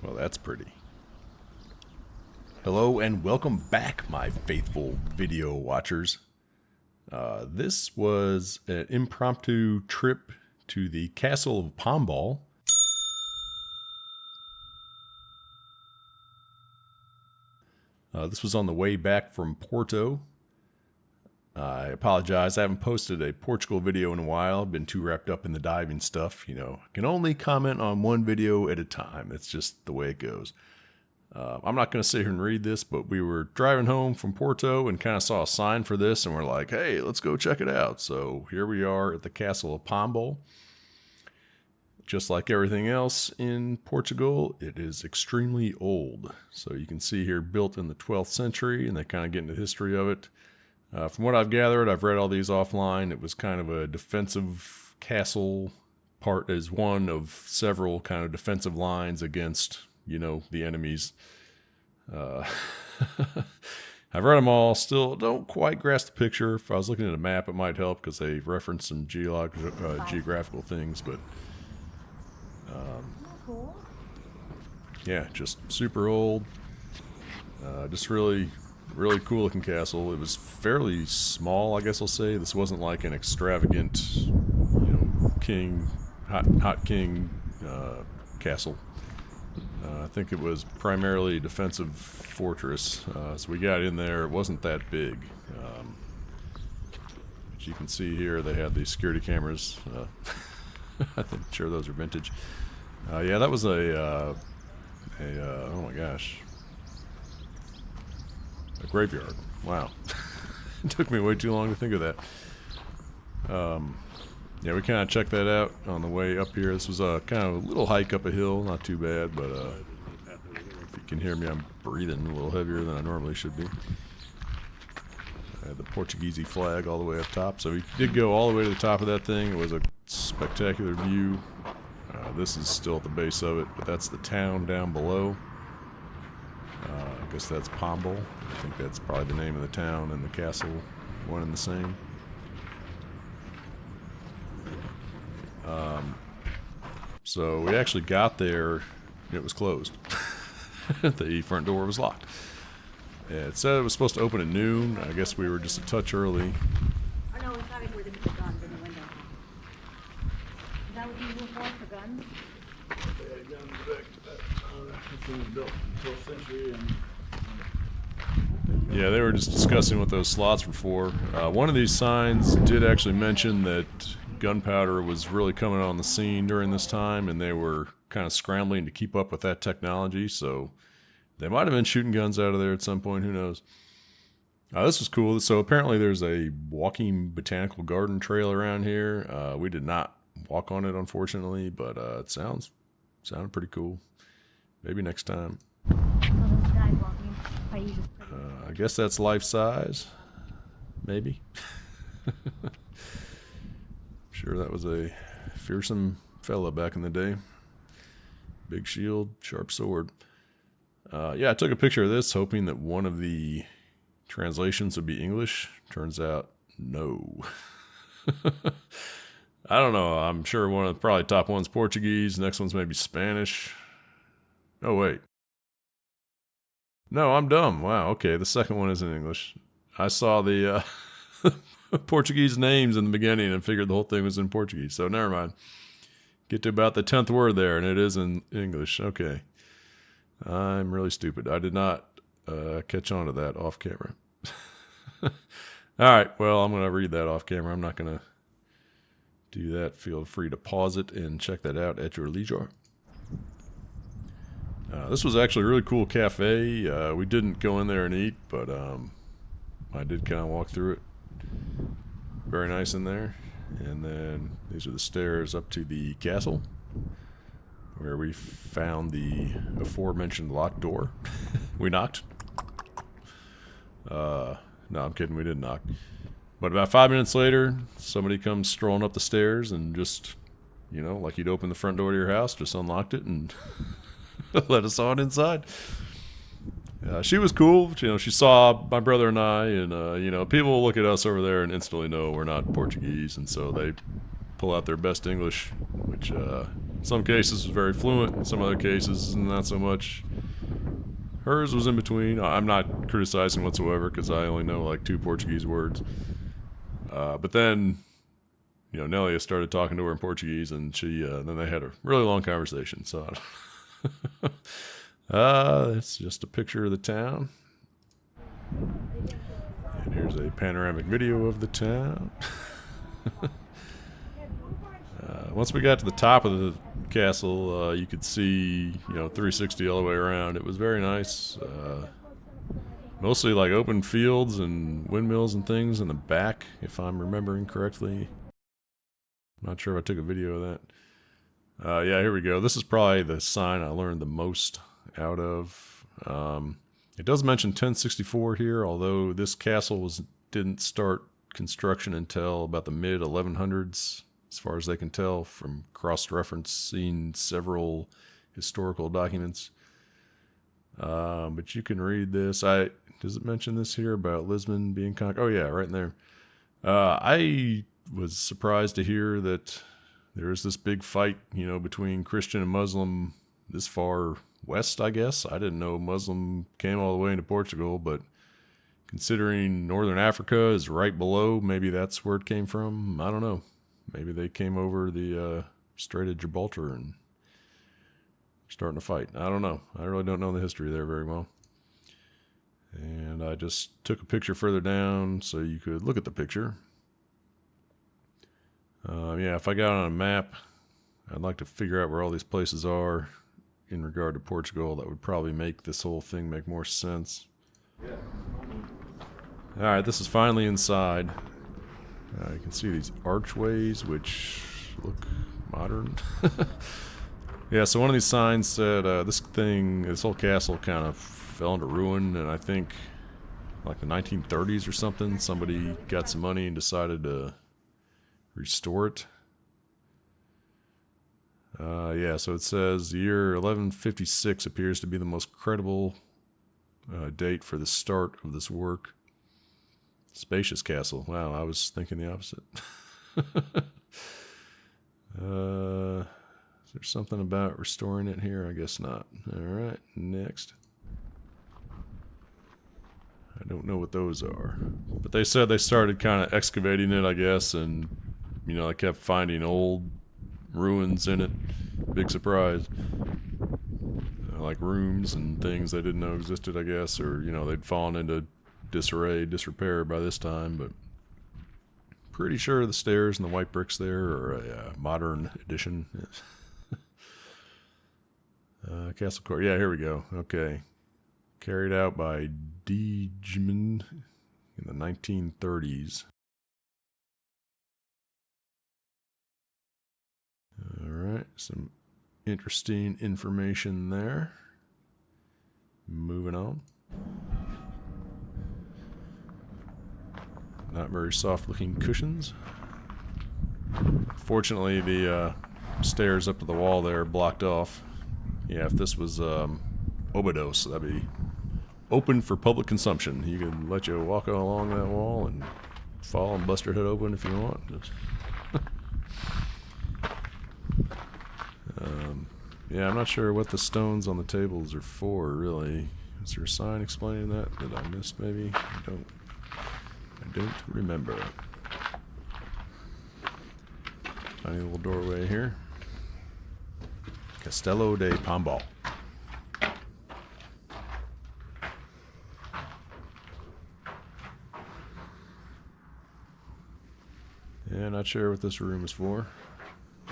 Well, that's pretty. Hello and welcome back, my faithful video watchers. This was an impromptu trip to the Castle of Pombal. This was on the way back from Porto. I apologize, I haven't posted a Portugal video in a while. I've been too wrapped up in the diving stuff. You know, I can only comment on one video at a time. It's just the way it goes. I'm not going to sit here and read this, but we were driving home from Porto and kind of saw a sign for this, and we're like, hey, let's go check it out. So here we are at the Castle of Pombal. Just like everything else in Portugal, it is extremely old. So you can see here, built in the 12th century, and they kind of get into the history of it. From what I've gathered, I've read all these offline. It was kind of a defensive castle, part as one of several kind of defensive lines against, you know, the enemies. I've read them all. Still don't quite grasp the picture. If I was looking at a map, it might help because they reference some geographical things. But yeah, just super old. Just really cool looking castle. It was fairly small, I guess I'll say. This wasn't like an extravagant, you know, hot king castle. I think it was primarily a defensive fortress. So we got in there. It wasn't that big. As you can see here, they had these security cameras. I think sure those are vintage. Yeah, that was oh my gosh, a graveyard. Wow. It took me way too long to think of that. Yeah, we kind of checked that out on the way up here. This was kind of a little hike up a hill, not too bad, but if you can hear me, I'm breathing a little heavier than I normally should be. I had the Portuguese flag all the way up top, so we did go all the way to the top of that thing. It was a spectacular view. This is still at the base of it, but that's the town down below. I guess that's Pombal. I think that's probably the name of the town, and the castle, one and the same. So we actually got there, and it was closed. The front door was locked. Yeah, it said it was supposed to open at noon. I guess we were just a touch early. Oh no, it's not like where they put the guns in the window. Is that what you use for guns? They had guns back to that. This thing was built in the 12th century. Yeah, they were just discussing what those slots were for. One of these signs did actually mention that gunpowder was really coming on the scene during this time, and they were kind of scrambling to keep up with that technology, so they might have been shooting guns out of there at some point, who knows. This was cool. So apparently there's a walking botanical garden trail around here. We did not walk on it, unfortunately, but it sounded pretty cool. Maybe next time. I guess that's life size. Maybe. Sure, that was a fearsome fella back in the day. Big shield, sharp sword. Yeah, I took a picture of this hoping that one of the translations would be English. Turns out, no. I don't know. I'm sure one of the probably top one's Portuguese. Next one's maybe Spanish. Oh, wait. No, I'm dumb. Wow, okay. The second one is in English. I saw the Portuguese names in the beginning and figured the whole thing was in Portuguese. So never mind. Get to about the 10th word there, and it is in English. Okay. I'm really stupid. I did not catch on to that off camera. All right. Well, I'm going to read that off camera. I'm not going to do that. Feel free to pause it and check that out at your leisure. This was actually a really cool cafe. We didn't go in there and eat, but I did kind of walk through it. Very nice in there. And then these are the stairs up to the castle, where we found the aforementioned locked door. We knocked. No, I'm kidding. We didn't knock. But about 5 minutes later, somebody comes strolling up the stairs and just, you know, like you'd open the front door to your house, just unlocked it and let us on inside. She was cool. You know, she saw my brother and I, and you know, people look at us over there and instantly know we're not Portuguese, and so they pull out their best English, which some cases was very fluent, in some other cases not so much. Hers was in between. I'm not criticizing whatsoever because I only know like 2 Portuguese words. But then, you know, Nelia started talking to her in Portuguese, and then they had a really long conversation. So, it's just a picture of the town. And here's a panoramic video of the town. Once we got to the top of the castle, you could see, you know, 360 all the way around. It was very nice. Mostly like open fields and windmills and things in the back, if I'm remembering correctly. I'm not sure if I took a video of that. Yeah, here we go. This is probably the sign I learned the most out of. It does mention 1064 here, although this castle didn't start construction until about the mid 1100s. As far as they can tell from cross-referencing several historical documents. But you can read this. Does it mention this here about Lisbon being conquered? Oh yeah, right in there. I was surprised to hear that there is this big fight, you know, between Christian and Muslim this far west, I guess. I didn't know Muslim came all the way into Portugal, but considering Northern Africa is right below, maybe that's where it came from. I don't know. Maybe they came over the Strait of Gibraltar and starting to fight. I don't know. I really don't know the history there very well. And I just took a picture further down so you could look at the picture. Yeah, if I got on a map, I'd like to figure out where all these places are in regard to Portugal. That would probably make this whole thing make more sense. Alright, this is finally inside. You can see these archways, which look modern. Yeah, so one of these signs said this whole castle kind of fell into ruin, and I think like the 1930s or something, somebody got some money and decided to restore it. Yeah, so it says the year 1156 appears to be the most credible date for the start of this work. Spacious castle. Wow, I was thinking the opposite. Is there something about restoring it here? I guess not. Alright, next. I don't know what those are. But they said they started kind of excavating it, I guess, and, you know, they kept finding old ruins in it. Big surprise. Like rooms and things they didn't know existed, I guess, or, you know, they'd fallen into disrepair by this time, but pretty sure the stairs and the white bricks there are a modern addition. Castle Court. Yeah, here we go. Okay. Carried out by Degeman in the 1930s. Alright, some interesting information there. Moving on. Not very soft looking cushions. Fortunately, the stairs up to the wall there are blocked off. Yeah, if this was Obidos, that'd be open for public consumption. You could let you walk along that wall and fall and bust your head open if you want. Yeah, I'm not sure what the stones on the tables are for, really. Is there a sign explaining that I missed, maybe? I don't remember. Tiny little doorway here. Castelo de Pombal. Yeah, not sure what this room is for.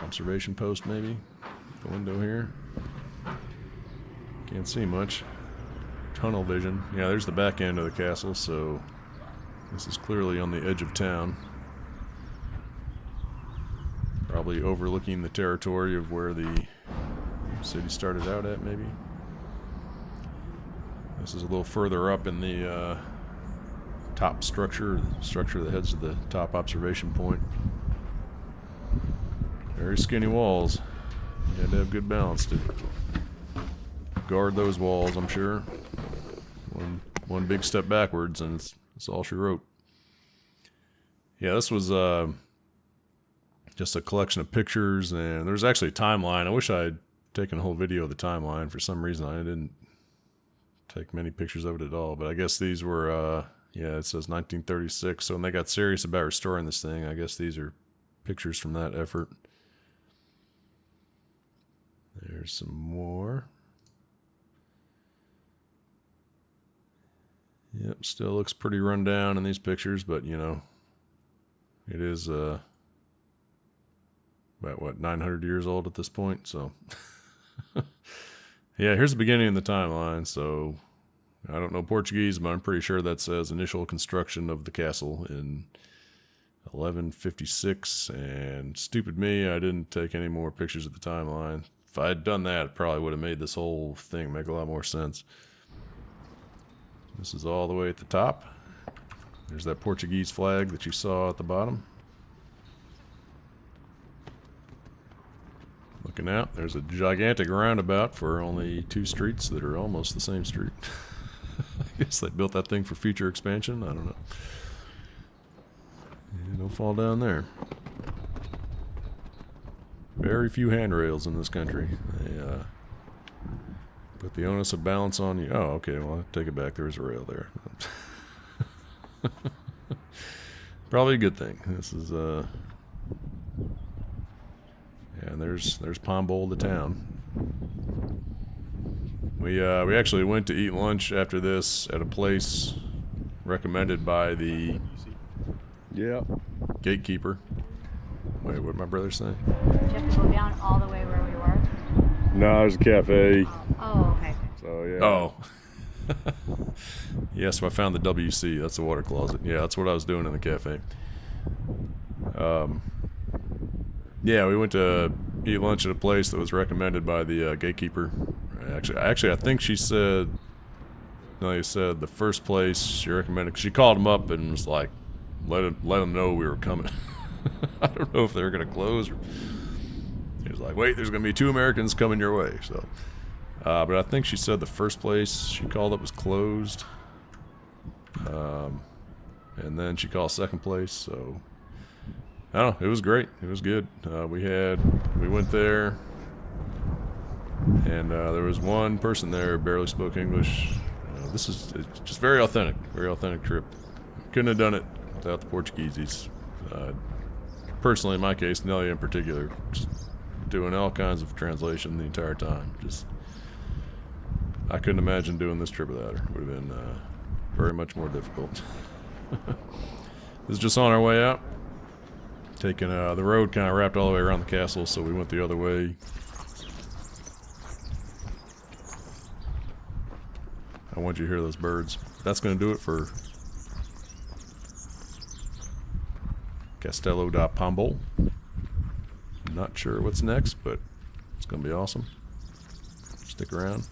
Observation post, maybe. The window here. Can't see much. Tunnel vision. Yeah, there's the back end of the castle, so this is clearly on the edge of town. Probably overlooking the territory of where the city started out at, maybe. This is a little further up in the top structure, the structure that heads to the top observation point. Very skinny walls. You had to have good balance to guard those walls, I'm sure. One big step backwards and it's all she wrote. Yeah, this was just a collection of pictures, and there's actually a timeline. I wish I had taken a whole video of the timeline. For some reason, I didn't take many pictures of it at all. But I guess these were, yeah, it says 1936. So when they got serious about restoring this thing, I guess these are pictures from that effort. There's some more. Yep, still looks pretty run down in these pictures, but you know, it is about what, 900 years old at this point. So yeah, here's the beginning of the timeline. So I don't know Portuguese, but I'm pretty sure that says initial construction of the castle in 1156. And stupid me, I didn't take any more pictures of the timeline. If I had done that, it probably would have made this whole thing make a lot more sense. This is all the way at the top. There's that Portuguese flag that you saw at the bottom. Looking out, there's a gigantic roundabout for only 2 streets that are almost the same street. I guess they built that thing for future expansion. I don't know. Yeah, don't fall down there. Very few handrails in this country. They put the onus of balance on you. Oh, okay, well, I'll take it back. There is a rail there. Probably a good thing. This is, yeah, and there's Pombal, the town. We actually went to eat lunch after this at a place recommended by the gatekeeper. Wait, what did my brother say? Do you have to go down all the way where we were? No, there's a cafe. Oh, okay. So yeah. Oh. Yeah, so I found the WC. That's the water closet. Yeah, that's what I was doing in the cafe. Yeah, we went to eat lunch at a place that was recommended by the gatekeeper. Actually, I think she said, no, he said the first place she recommended, 'cause she called him up and was like, let him know we were coming. I don't know if they're going to close. Or he was like, wait, there's going to be 2 Americans coming your way. So, but I think she said the first place she called up was closed. And then she called second place. So, I don't know. It was great. It was good. We went there, and there was one person there who barely spoke English. This is just very authentic trip. Couldn't have done it without the Portuguese. Personally, in my case, Nelia in particular, just doing all kinds of translation the entire time. Just, I couldn't imagine doing this trip without her. It would have been very much more difficult. This is just on our way out. Taking the road kind of wrapped all the way around the castle, so we went the other way. I want you to hear those birds. That's going to do it for Castelo de Pombal. Not sure what's next, but it's going to be awesome. Stick around.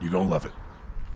You're going to love it.